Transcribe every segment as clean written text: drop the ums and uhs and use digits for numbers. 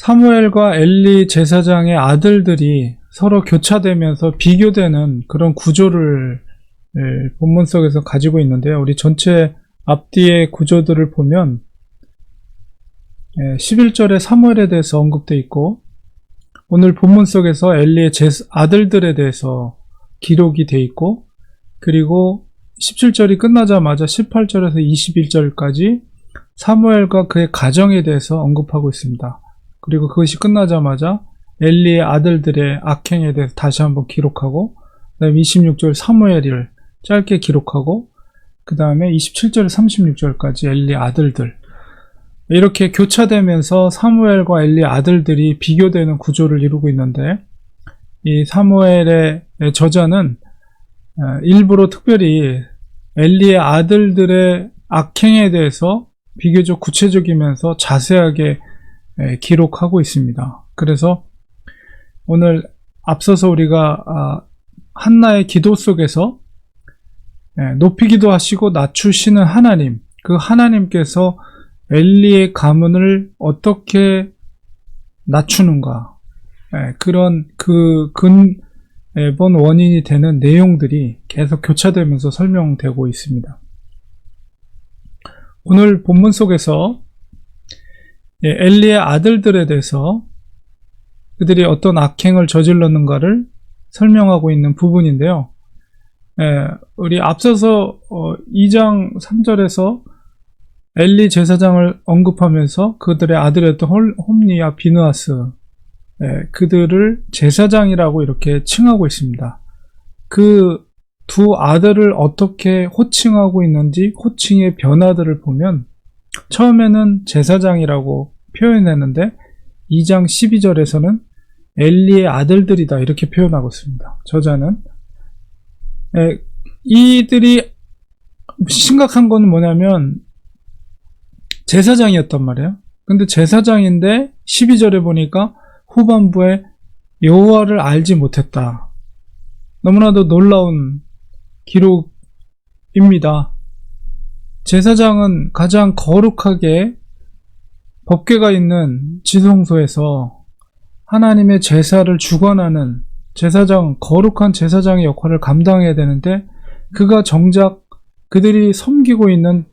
사무엘과 엘리 제사장의 아들들이 서로 교차되면서 비교되는 그런 구조를 본문 속에서 가지고 있는데요. 우리 전체 앞뒤의 구조들을 보면 11절에 사무엘에 대해서 언급되어 있고, 오늘 본문 속에서 엘리의 아들들에 대해서 기록이 되어 있고, 그리고 17절이 끝나자마자 18절에서 21절까지 사무엘과 그의 가정에 대해서 언급하고 있습니다. 그리고 그것이 끝나자마자 엘리의 아들들의 악행에 대해서 다시 한번 기록하고, 그 다음에 26절 사무엘을 짧게 기록하고, 그 다음에 27절 36절까지 엘리 아들들, 이렇게 교차되면서 사무엘과 엘리 아들들이 비교되는 구조를 이루고 있는데, 이 사무엘의 저자는 일부러 특별히 엘리의 아들들의 악행에 대해서 비교적 구체적이면서 자세하게 기록하고 있습니다. 그래서 오늘 앞서서 우리가 한나의 기도 속에서 높이기도 하시고 낮추시는 하나님, 그 하나님께서 엘리의 가문을 어떻게 낮추는가, 그런 그 근본 원인이 되는 내용들이 계속 교차되면서 설명되고 있습니다. 오늘 본문 속에서 엘리의 아들들에 대해서 그들이 어떤 악행을 저질렀는가를 설명하고 있는 부분인데요. 우리 앞서서 2장 3절에서 엘리 제사장을 언급하면서 그들의 아들이었던 홈니와 비느하스, 그들을 제사장이라고 이렇게 칭하고 있습니다. 그 두 아들을 어떻게 호칭하고 있는지 호칭의 변화들을 보면 처음에는 제사장이라고 표현했는데 2장 12절에서는 엘리의 아들들이다 이렇게 표현하고 있습니다. 저자는 이들이 심각한 건 뭐냐면 제사장이었단 말이에요. 근데 제사장인데 12절에 보니까 후반부에 여호와를 알지 못했다. 너무나도 놀라운 기록입니다. 제사장은 가장 거룩하게 법궤가 있는 지성소에서 하나님의 제사를 주관하는 제사장, 거룩한 제사장의 역할을 감당해야 되는데, 그가 정작 그들이 섬기고 있는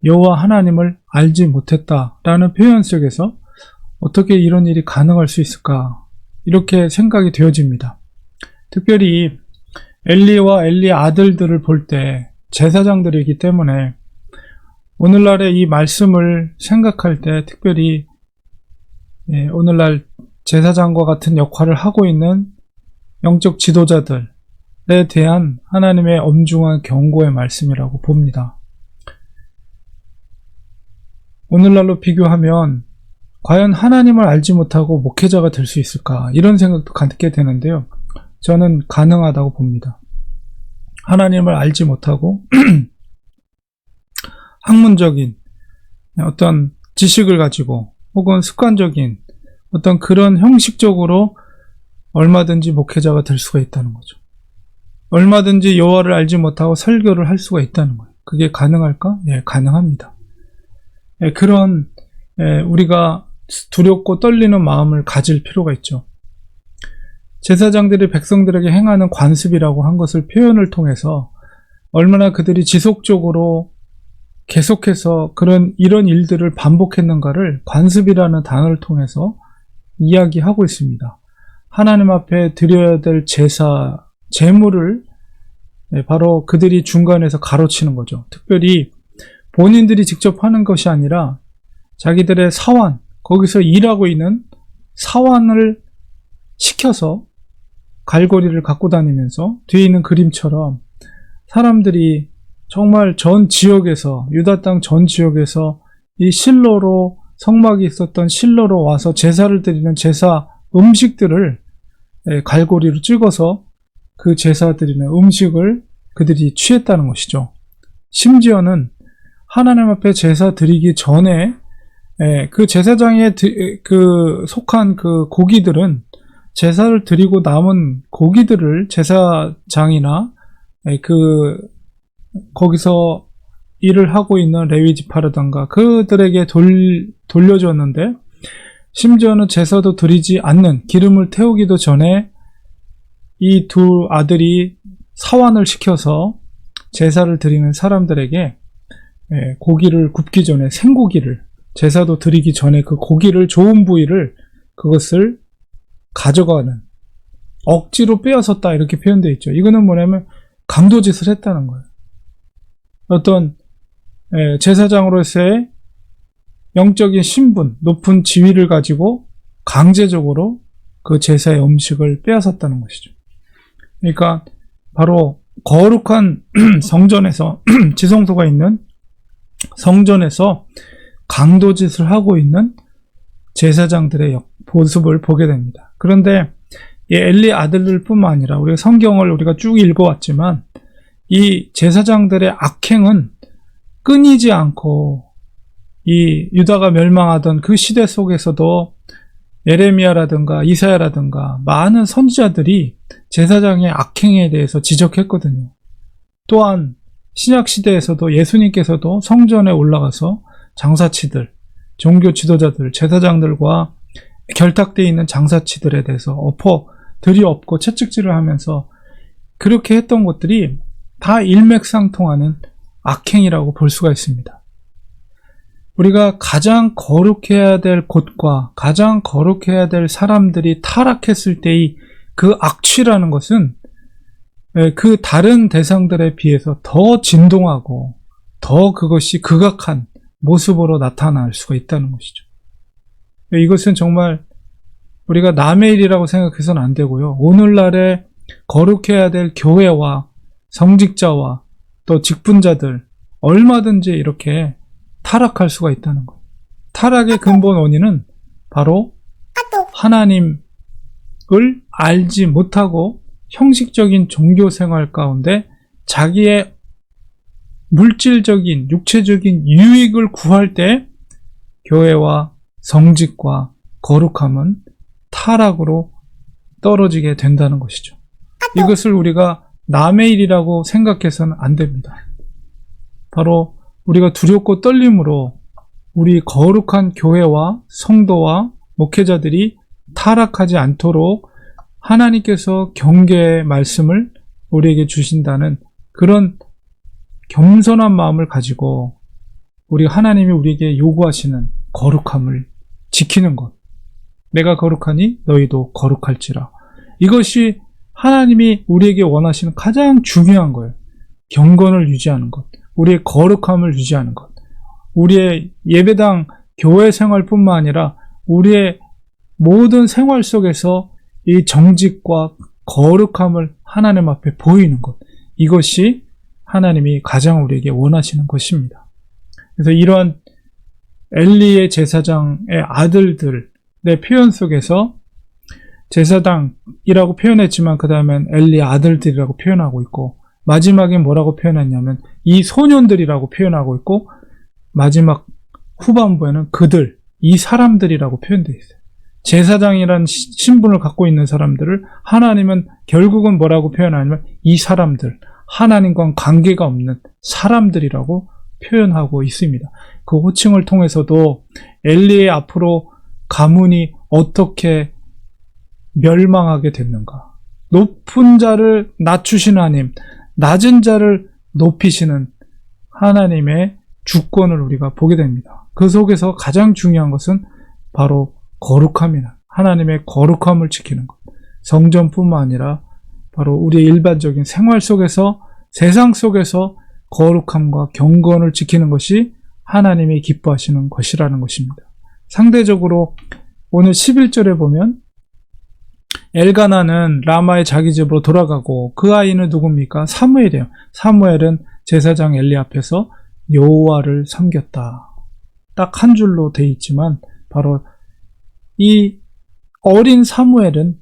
여호와 하나님을 알지 못했다라는 표현 속에서 어떻게 이런 일이 가능할 수 있을까, 이렇게 생각이 되어집니다. 특별히 엘리와 엘리 아들들을 볼 때 제사장들이기 때문에 오늘날의 이 말씀을 생각할 때 특별히 오늘날 제사장과 같은 역할을 하고 있는 영적 지도자들에 대한 하나님의 엄중한 경고의 말씀이라고 봅니다. 오늘날로 비교하면 과연 하나님을 알지 못하고 목회자가 될 수 있을까, 이런 생각도 갖게 되는데요. 저는 가능하다고 봅니다. 하나님을 알지 못하고 학문적인 어떤 지식을 가지고 혹은 습관적인 어떤 그런 형식적으로 얼마든지 목회자가 될 수가 있다는 거죠. 얼마든지 여호와를 알지 못하고 설교를 할 수가 있다는 거예요. 그게 가능할까? 예, 가능합니다. 그런 우리가 두렵고 떨리는 마음을 가질 필요가 있죠. 제사장들이 백성들에게 행하는 관습이라고 한 것을 표현을 통해서 얼마나 그들이 지속적으로 계속해서 이런 일들을 반복했는가를 관습이라는 단어를 통해서 이야기하고 있습니다. 하나님 앞에 드려야 될 제사, 제물을 바로 그들이 중간에서 가로치는 거죠. 특별히 본인들이 직접 하는 것이 아니라 자기들의 사환, 거기서 일하고 있는 사환을 시켜서 갈고리를 갖고 다니면서 뒤에 있는 그림처럼 사람들이 정말 전 지역에서, 유다 땅 전 지역에서 이 실로로, 성막이 있었던 실로로 와서 제사를 드리는 제사 음식들을 갈고리로 찍어서 그 제사 드리는 음식을 그들이 취했다는 것이죠. 심지어는 하나님 앞에 제사 드리기 전에 그 제사장에 속한 그 고기들은 제사를 드리고 남은 고기들을 제사장이나 거기서 일을 하고 있는 레위 지파라던가 그들에게 돌려줬는데, 심지어는 제사도 드리지 않는, 기름을 태우기도 전에 이 두 아들이 사환을 시켜서 제사를 드리는 사람들에게 고기를 굽기 전에 생고기를, 제사도 드리기 전에 그 고기를, 좋은 부위를, 그것을 가져가는, 억지로 빼앗았다 이렇게 표현되어 있죠. 이거는 뭐냐면 강도짓을 했다는 거예요. 어떤 제사장으로서의 영적인 신분, 높은 지위를 가지고 강제적으로 그 제사의 음식을 빼앗았다는 것이죠. 그러니까 바로 거룩한 성전에서 지성소가 있는 성전에서 강도짓을 하고 있는 제사장들의 모습을 보게 됩니다. 그런데 이 엘리 아들들 뿐만 아니라 우리가 성경을 우리가 쭉 읽어왔지만 이 제사장들의 악행은 끊이지 않고, 이 유다가 멸망하던 그 시대 속에서도 예레미야라든가 이사야라든가 많은 선지자들이 제사장의 악행에 대해서 지적했거든요. 또한 신약 시대에서도 예수님께서도 성전에 올라가서 장사치들, 종교 지도자들, 제사장들과 결탁되어 있는 장사치들에 대해서 들이엎고 채찍질을 하면서 그렇게 했던 것들이 다 일맥상통하는 악행이라고 볼 수가 있습니다. 우리가 가장 거룩해야 될 곳과 가장 거룩해야 될 사람들이 타락했을 때의 그 악취라는 것은 그 다른 대상들에 비해서 더 진동하고 더 그것이 극악한 모습으로 나타날 수가 있다는 것이죠. 이것은 정말 우리가 남의 일이라고 생각해서는 안 되고요. 오늘날에 거룩해야 될 교회와 성직자와 또 직분자들 얼마든지 이렇게 타락할 수가 있다는 거예요. 타락의 근본 원인은 바로 하나님을 알지 못하고 형식적인 종교 생활 가운데 자기의 물질적인, 육체적인 유익을 구할 때 교회와 성직과 거룩함은 타락으로 떨어지게 된다는 것이죠. 이것을 우리가 남의 일이라고 생각해서는 안 됩니다. 바로 우리가 두렵고 떨림으로 우리 거룩한 교회와 성도와 목회자들이 타락하지 않도록 하나님께서 경계의 말씀을 우리에게 주신다는 그런 겸손한 마음을 가지고 우리 하나님이 우리에게 요구하시는 거룩함을 지키는 것. 내가 거룩하니 너희도 거룩할지라. 이것이 하나님이 우리에게 원하시는 가장 중요한 거예요. 경건을 유지하는 것. 우리의 거룩함을 유지하는 것. 우리의 예배당 교회 생활뿐만 아니라 우리의 모든 생활 속에서 이 정직과 거룩함을 하나님 앞에 보이는 것. 이것이 하나님이 가장 우리에게 원하시는 것입니다. 그래서 이러한 엘리의 제사장의 아들들의 표현 속에서 제사장이라고 표현했지만 그 다음엔 엘리의 아들들이라고 표현하고 있고, 마지막에 뭐라고 표현했냐면 이 소년들이라고 표현하고 있고, 마지막 후반부에는 그들, 이 사람들이라고 표현되어 있어요. 제사장이라는 신분을 갖고 있는 사람들을 하나님은 결국은 뭐라고 표현하냐면 이 사람들, 하나님과는 관계가 없는 사람들이라고 표현하고 있습니다. 그 호칭을 통해서도 엘리의 앞으로 가문이 어떻게 멸망하게 됐는가, 높은 자를 낮추시는 하나님, 낮은 자를 높이시는 하나님의 주권을 우리가 보게 됩니다. 그 속에서 가장 중요한 것은 바로 거룩함이나 하나님의 거룩함을 지키는 것. 성전뿐만 아니라 바로 우리의 일반적인 생활 속에서, 세상 속에서 거룩함과 경건을 지키는 것이 하나님이 기뻐하시는 것이라는 것입니다. 상대적으로 오늘 11절에 보면 엘가나는 라마의 자기 집으로 돌아가고 그 아이는 누굽니까? 사무엘이에요. 사무엘은 제사장 엘리 앞에서 여호와를 섬겼다. 딱 한 줄로 돼 있지만 바로 이 어린 사무엘은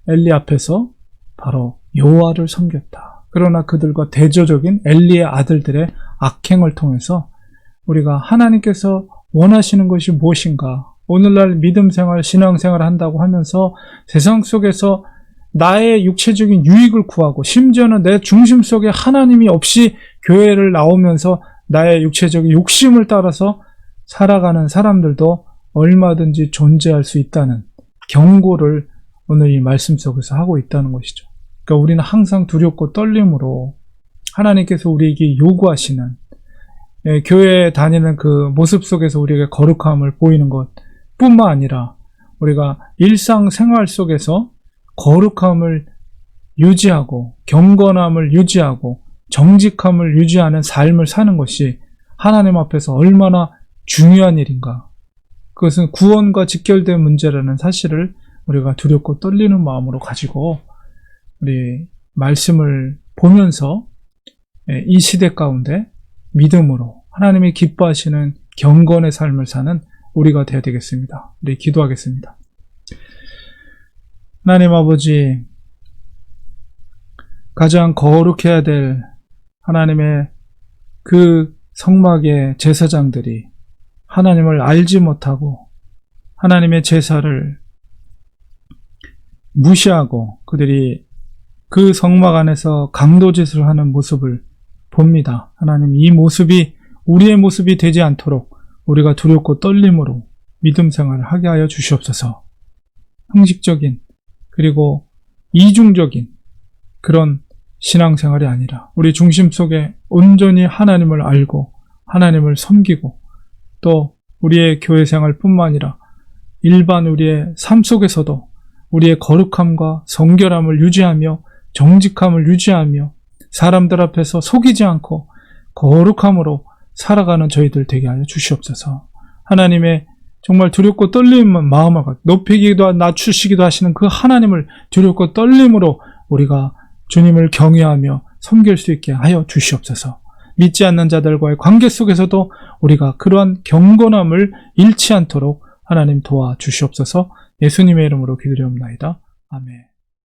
엘리 앞에서 바로 여호와를 섬겼다. 그러나 그들과 대조적인 엘리의 아들들의 악행을 통해서 우리가 하나님께서 원하시는 것이 무엇인가, 오늘날 믿음생활, 신앙생활을 한다고 하면서 세상 속에서 나의 육체적인 유익을 구하고 심지어는 내 중심 속에 하나님이 없이 교회를 나오면서 나의 육체적인 욕심을 따라서 살아가는 사람들도 얼마든지 존재할 수 있다는 경고를 오늘 이 말씀 속에서 하고 있다는 것이죠. 그러니까 우리는 항상 두렵고 떨림으로 하나님께서 우리에게 요구하시는 교회에 다니는 그 모습 속에서 우리에게 거룩함을 보이는 것 뿐만 아니라 우리가 일상생활 속에서 거룩함을 유지하고 경건함을 유지하고 정직함을 유지하는 삶을 사는 것이 하나님 앞에서 얼마나 중요한 일인가. 그것은 구원과 직결된 문제라는 사실을 우리가 두렵고 떨리는 마음으로 가지고 우리 말씀을 보면서 이 시대 가운데 믿음으로 하나님이 기뻐하시는 경건의 삶을 사는 우리가 되어야 되겠습니다. 우리 기도하겠습니다. 하나님 아버지, 가장 거룩해야 될 하나님의 그 성막의 제사장들이 하나님을 알지 못하고 하나님의 제사를 무시하고 그들이 그 성막 안에서 강도짓을 하는 모습을 봅니다. 하나님, 이 모습이 우리의 모습이 되지 않도록 우리가 두렵고 떨림으로 믿음 생활을 하게 하여 주시옵소서. 형식적인 그리고 이중적인 그런 신앙생활이 아니라 우리 중심 속에 온전히 하나님을 알고 하나님을 섬기고 또 우리의 교회생활뿐만 아니라 일반 우리의 삶 속에서도 우리의 거룩함과 성결함을 유지하며 정직함을 유지하며 사람들 앞에서 속이지 않고 거룩함으로 살아가는 저희들 되게 하여 주시옵소서. 하나님의 정말 두렵고 떨리는 마음을 높이기도 낮추시기도 하시는 그 하나님을 두렵고 떨림으로 우리가 주님을 경외하며 섬길 수 있게 하여 주시옵소서. 믿지 않는 자들과의 관계 속에서도 우리가 그러한 경건함을 잃지 않도록 하나님 도와주시옵소서. 예수님의 이름으로 기도드리옵나이다. 아멘.